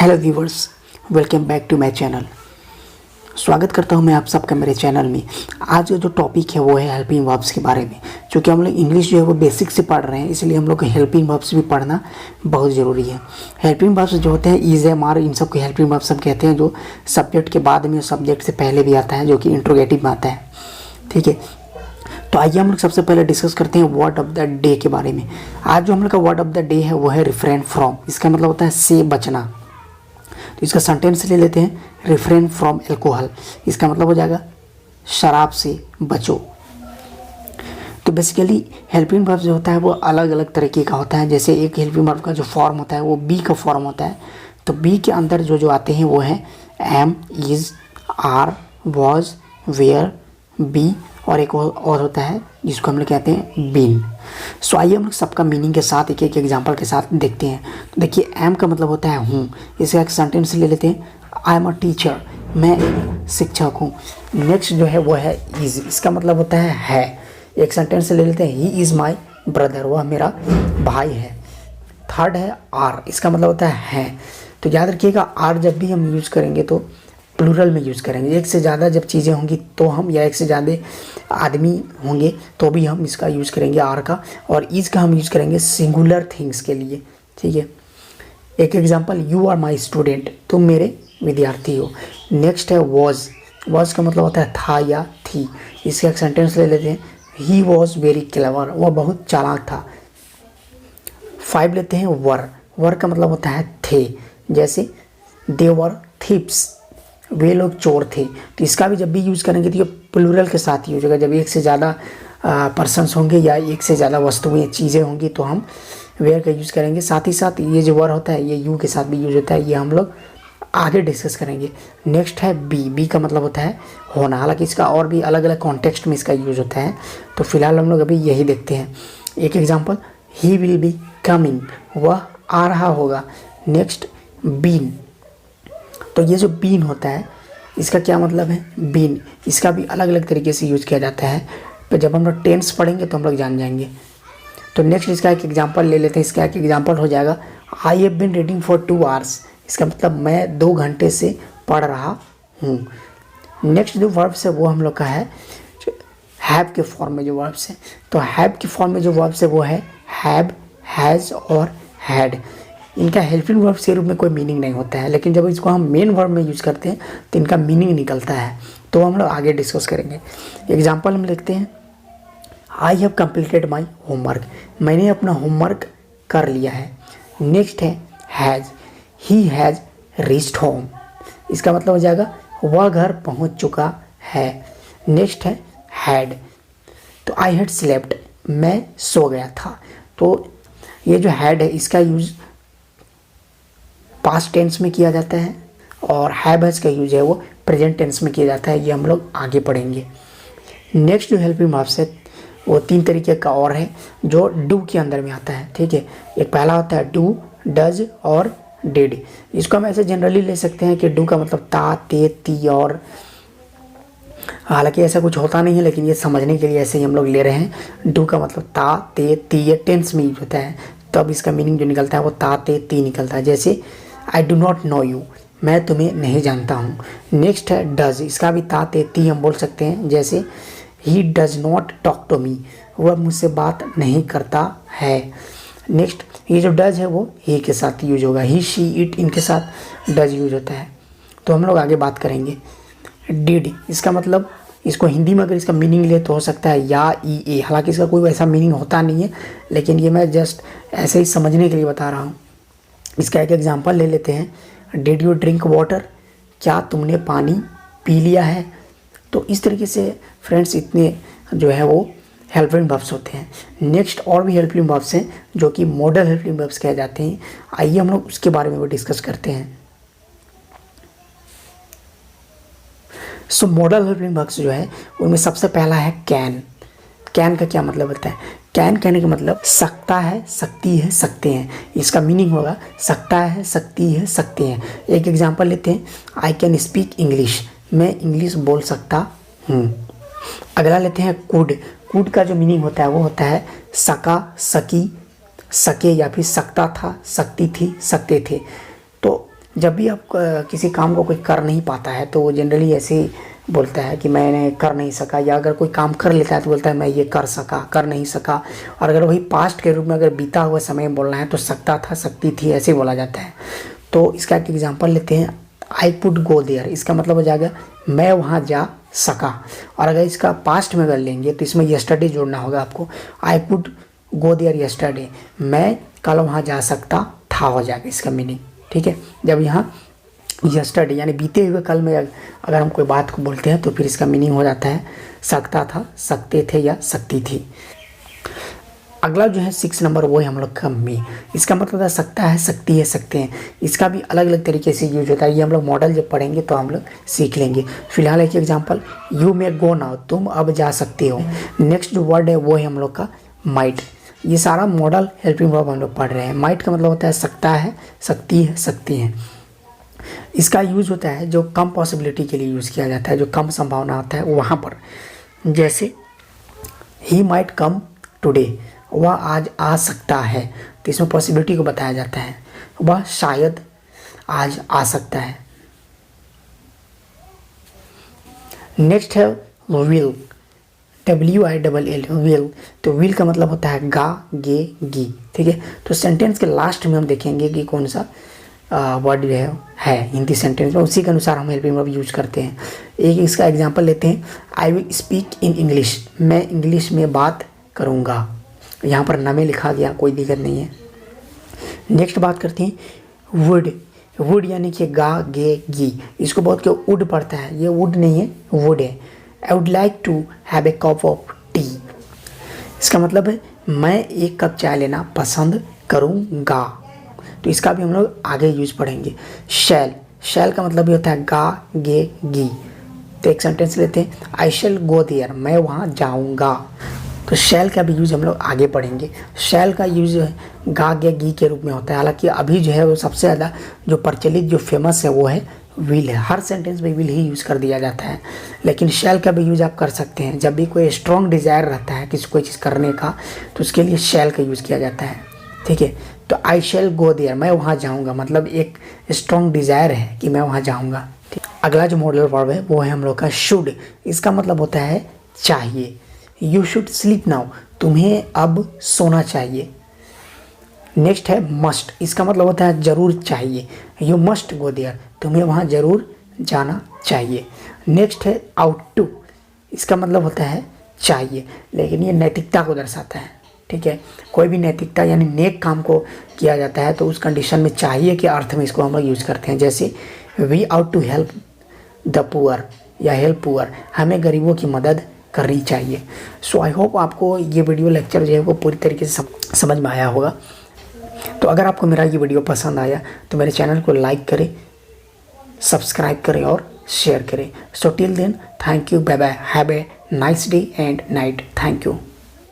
Hello viewers, welcome back to my channel. स्वागत करता हूं मैं आप सबका मेरे चैनल में। आज का जो टॉपिक है वो है हेल्पिंग वर्ब्स के बारे में। क्योंकि हम लोग इंग्लिश जो है वो बेसिक से पढ़ रहे हैं, इसलिए हम लोग को हेल्पिंग वर्ब्स भी पढ़ना बहुत ज़रूरी है। हेल्पिंग वर्ब्स जो होते हैं इज एम आर, इन सब को हेल्पिंग वर्ब्स सब कहते हैं, जो सब्जेक्ट के बाद में सब्जेक्ट से पहले भी आता है, जो कि इंट्रोगेटिव में आता है। ठीक है, तो आइए हम लोग सबसे पहले डिस्कस करते हैं वर्ड ऑफ द डे के बारे में। आज जो हम लोग का वर्ड ऑफ द डे है वो है रिफ्रेन फ्रॉम। इसका मतलब होता है से बचना। तो इसका सेंटेंस ले लेते हैं, रिफ्रेन फ्रॉम एल्कोहल। इसका मतलब हो जाएगा शराब से बचो। तो बेसिकली हेल्पिंग वर्ब जो होता है वो अलग अलग तरीके का होता है। जैसे एक हेल्पिंग वर्ब का जो फॉर्म होता है वो बी का फॉर्म होता है। तो बी के अंदर जो आते हैं वो है am, is, are, was, were, be, और एक और होता है जिसको हम लोग कहते हैं बीन। सो आइए हम लोग सबका मीनिंग के साथ एक एक एग्जांपल के साथ देखते हैं। तो देखिए, एम का मतलब होता है हूँ। इसका एक सेंटेंस ले लेते हैं, आई एम अ टीचर, मैं एक शिक्षक हूँ। नेक्स्ट जो है वो है इज़। इसका मतलब होता है। एक सेंटेंस ले लेते हैं, ही इज़ माई ब्रदर, वह मेरा भाई है। थर्ड है आर। इसका मतलब होता है। तो याद रखिएगा, आर जब भी हम यूज़ करेंगे तो प्लूरल में यूज़ करेंगे। एक से ज़्यादा जब चीज़ें होंगी तो हम, या एक से ज़्यादा आदमी होंगे तो भी हम इसका यूज़ करेंगे आर का। और इज़ का हम यूज़ करेंगे सिंगुलर थिंग्स के लिए। ठीक है, एक example, you are my student, तुम मेरे विद्यार्थी हो। नेक्स्ट है वॉज। वॉज का मतलब होता है था या थी। इसका एक सेंटेंस ले लेते हैं, ही वॉज वेरी क्लेवर, वह बहुत चालाक था। 5 लेते हैं वर। वर का मतलब होता है थे। जैसे दे वर थीप्स, वे लोग चोर थे। तो इसका भी जब भी यूज़ करेंगे तो ये प्लूरल के साथ यूज होगा। जब एक से ज़्यादा पर्सन्स होंगे या एक से ज़्यादा वस्तुएं चीज़ें होंगी तो हम वेयर का यूज़ करेंगे। साथ ही साथ ये जो वर होता है ये यू के साथ भी यूज होता है, ये हम लोग आगे डिस्कस करेंगे। नेक्स्ट है बी। बी का मतलब होता है होना। हालांकि इसका और भी अलग अलग कॉन्टेक्स्ट में इसका यूज होता है, तो फिलहाल हम लोग अभी यही देखते हैं। एक example, he will be coming, वह आ रहा होगा। Next been. तो ये जो बीन होता है इसका क्या मतलब है, बीन। इसका भी अलग अलग तरीके से यूज़ किया जाता है, तो जब हम लोग टेंस पढ़ेंगे तो हम लोग जान जाएंगे। तो नेक्स्ट इसका एक एग्जांपल ले लेते हैं। इसका एक एग्जांपल हो जाएगा, I have been reading for 2 hours. इसका मतलब मैं 2 घंटे से पढ़ रहा हूँ। नेक्स्ट जो वर्ब्स है वो हम लोग का है हैव के फॉर्म में जो वर्ब्स है। तो हैव के फॉर्म में जो वर्ब्स है वो है हैव, हैज़ और हैड। इनका हेल्पिंग वर्ब के रूप में कोई मीनिंग नहीं होता है, लेकिन जब इसको हम मेन वर्ब में यूज़ करते हैं तो इनका मीनिंग निकलता है। तो हम लोग आगे डिस्कस करेंगे। एग्जांपल हम लिखते हैं, I have completed my homework, मैंने अपना होमवर्क कर लिया है। नेक्स्ट है has, he has reached home. इसका मतलब हो जाएगा वह घर पहुंच चुका है। नेक्स्ट है हैड। तो आई हैड स्लेप्ट, मैं सो गया था। तो ये जो हैड है इसका यूज़ पास्ट टेंस में किया जाता है, और हैव हैज का यूज है वो प्रेजेंट टेंस में किया जाता है। ये हम लोग आगे पढ़ेंगे। नेक्स्ट जो हेल्पिंग वर्ब्स है वो 3 तरीके का और है जो डू के अंदर में आता है। ठीक है, एक पहला होता है डू, डज और डिड। इसको हम ऐसे जनरली ले सकते हैं कि डू का मतलब ता, ते, ती, और हालांकि ऐसा कुछ होता नहीं है, लेकिन ये समझने के लिए ऐसे ही हम लोग ले रहे हैं। डू का मतलब ता, ते, ती, ये टेंस में यूज होता है, तब इसका मीनिंग जो निकलता है वो ता, ते, ती निकलता है। जैसे I do not know you, मैं तुम्हें नहीं जानता हूँ। नेक्स्ट है डज। इसका भी ता, ते, ती हम बोल सकते हैं। जैसे he does not talk to me, वह मुझसे बात नहीं करता है। नेक्स्ट ये जो डज है वो ही के साथ यूज होगा, ही, शी, इट, इनके साथ डज यूज होता है। तो हम लोग आगे बात करेंगे। डिड, इसका मतलब, इसको हिंदी में अगर इसका मीनिंग ले तो हो सकता है या, ई, ए। हालांकि इसका कोई वैसा मीनिंग होता नहीं है, लेकिन ये मैं जस्ट ऐसे ही समझने के लिए बता रहा हूँ। इसका एक एग्जांपल ले लेते हैं, डिड यू ड्रिंक वाटर, क्या तुमने पानी पी लिया है। तो इस तरीके से फ्रेंड्स इतने जो है वो हेल्पिंग वर्ब्स होते हैं। नेक्स्ट और भी हेल्पिंग वर्ब्स हैं जो कि मॉडल हेल्पिंग वर्ब्स कहे जाते हैं। आइए हम लोग उसके बारे में भी डिस्कस करते हैं। सो मॉडल हेल्पिंग वर्ब्स जो है उनमें सबसे पहला है कैन। कैन का क्या मतलब होता है, कैन कहने का मतलब सकता है, सकती है, सकते हैं। इसका मीनिंग होगा सकता है, सकती है, सकते हैं। एक एग्जांपल लेते हैं, आई कैन स्पीक इंग्लिश, मैं इंग्लिश बोल सकता हूँ। अगला लेते हैं कुड। कुड का जो मीनिंग होता है वो होता है सका, सकी, सके, या फिर सकता था, सकती थी, सकते थे। तो जब भी आप किसी काम को कोई कर नहीं पाता है तो वो जनरली ऐसे ही बोलता है कि मैंने कर नहीं सका, या अगर कोई काम कर लेता है तो बोलता है मैं ये कर सका, कर नहीं सका। और अगर वही पास्ट के रूप में अगर बीता हुआ समय बोलना है तो सकता था, सकती थी, ऐसे बोला जाता है। तो इसका एक एग्जांपल लेते हैं, आई कुड गो देयर। इसका मतलब हो जाएगा मैं वहाँ जा सका। और अगर इसका पास्ट में अगर लेंगे तो इसमें यस्टरडे जोड़ना होगा आपको। I could go there yesterday, मैं कल वहाँ जा सकता था, हो जाएगा इसका मीनिंग। ठीक है, जब यहाँ यस्टरडे यानी बीते हुए कल में अगर हम कोई बात को बोलते हैं तो फिर इसका मीनिंग हो जाता है सकता था, सकते थे या सकती थी। अगला जो है 6 नंबर वो है हम लोग का मी। इसका मतलब है सकता है, सकती है, सकते हैं। इसका भी अलग अलग तरीके से यूज होता है, ये हम लोग मॉडल जब पढ़ेंगे तो हम लोग सीख लेंगे। फिलहाल एक example, you may go now, तुम अब जा सकते हो। नेक्स्ट जो वर्ड है वो है हम लोग का माइट। ये सारा मॉडल हेल्पिंग वर्ब हम लोग पढ़ रहे हैं। माइट का मतलब होता है सकता है, सकती है, सकती हैं। इसका यूज होता है जो कम पॉसिबिलिटी के लिए यूज़ किया जाता है, जो कम संभावना होता है वहाँ पर। जैसे ही माइट कम टुडे, वह आज आ सकता है, तो इसमें पॉसिबिलिटी को बताया जाता है। वह शायद आज आ सकता है। नेक्स्ट है विल, WILL, विल। तो विल का मतलब होता है गा, गे, गी। ठीक है, तो सेंटेंस के लास्ट में हम देखेंगे कि कौन सा वर्ड जो है हिंदी सेंटेंस में, उसी के अनुसार हम हेल्पिंग वर्ब यूज करते हैं। एक इसका एग्जांपल लेते हैं, I will speak in English, मैं इंग्लिश में बात करूँगा। यहाँ पर न में लिखा गया, कोई दिक्कत नहीं है। नेक्स्ट बात करते हैं वुड। वुड यानी कि गा, गे, गी। इसको बहुत क्यों वुड पढ़ता है, ये वुड नहीं है, वुड है। I would like to have a cup of tea. इसका मतलब है मैं एक कप चाय लेना पसंद करूँगा। तो इसका भी हम लोग आगे यूज पढ़ेंगे। शैल, शैल का मतलब भी होता है गा, गे, गी। तो एक सेंटेंस लेते हैं, आई शैल गो देयर, मैं वहाँ जाऊँगा। तो शैल का भी यूज़ हम लोग आगे पढ़ेंगे। शैल का यूज़ गा, गे, गी के रूप में होता है। हालांकि अभी जो है वो सबसे ज़्यादा जो प्रचलित जो फेमस है वो है विल है। हर सेंटेंस में विल ही यूज़ कर दिया जाता है, लेकिन शैल का भी यूज़ आप कर सकते हैं। जब भी कोई स्ट्रॉन्ग डिज़ायर रहता है किसी कोई चीज़ करने का तो उसके लिए शैल का यूज़ किया जाता है। ठीक है, तो आई शैल गो देयर, मैं वहाँ जाऊँगा, मतलब एक स्ट्रॉन्ग डिज़ायर है कि मैं वहाँ जाऊँगा। अगला जो मॉडल वर्ब है वो है हम लोग का शुड। इसका मतलब होता है चाहिए। यू शुड स्लीप नाउ, तुम्हें अब सोना चाहिए। नेक्स्ट है मस्ट। इसका मतलब होता है जरूर चाहिए। यू मस्ट गो देयर, तुम्हें वहाँ जरूर जाना चाहिए। नेक्स्ट है आउट टू। इसका मतलब होता है चाहिए, लेकिन ये नैतिकता को दर्शाता है। ठीक है, कोई भी नैतिकता यानी नेक काम को किया जाता है तो उस कंडीशन में चाहिए के अर्थ में इसको हम लोग यूज़ करते हैं। जैसे we ought to help the poor या हेल्प पुअर, हमें गरीबों की मदद करनी चाहिए। सो आई होप आपको ये वीडियो लेक्चर जो है वो पूरी तरीके से समझ में आया होगा। तो अगर आपको मेरा ये वीडियो पसंद आया तो मेरे चैनल को लाइक करें, सब्सक्राइब करें और शेयर करें। So till then, thank you, bye bye, have a nice day and night. Thank you.